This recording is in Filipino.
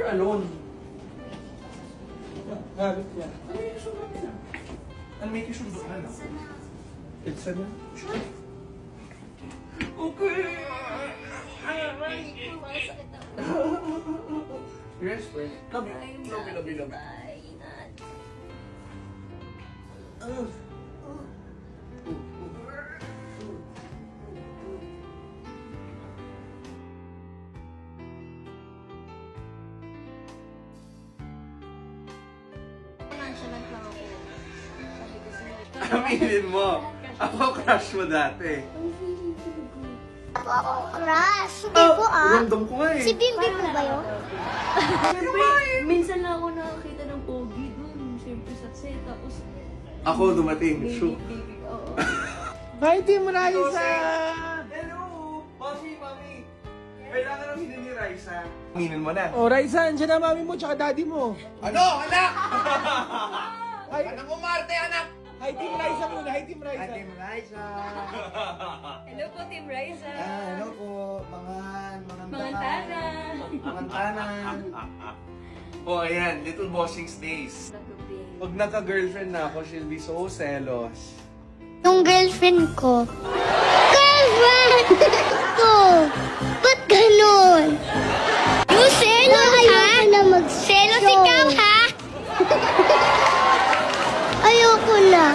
you're alone. Habit niya. I'll make you sure ano. It's ano? Okay. Rest, rest. Love you. Love you. Aminin mo. Ako crush mo dati. Ako crush. Hindi po Random ko nga eh. Si Bimbi po ba yun? Siyempre, minsan lang ako nakakita ng pogi dun. Siyempre sa set. Tapos, Ako dumating. Shoot. baby, oo. Hi, Team Raisa! Hello! Mami! Kailangan namin ni Raisa. Aminin mo na. Oh, Raisa, andyan na mami mo tsaka daddy mo. Ano? Anak! Hi, Anong umarte, anak? hi Team Raisa muna. Hi, Team Raisa. Team Raisa. Hello po, Team Raisa. Hello po. Mangantanan. Oh, ayan. Little Bossing's Days. Pag naka-girlfriend na ako, she'll be so jealous. Yung girlfriend ko. Girlfriend ko! Ba't ganun? Yung selos, ha? Selos ikaw, ha? Ayoko na.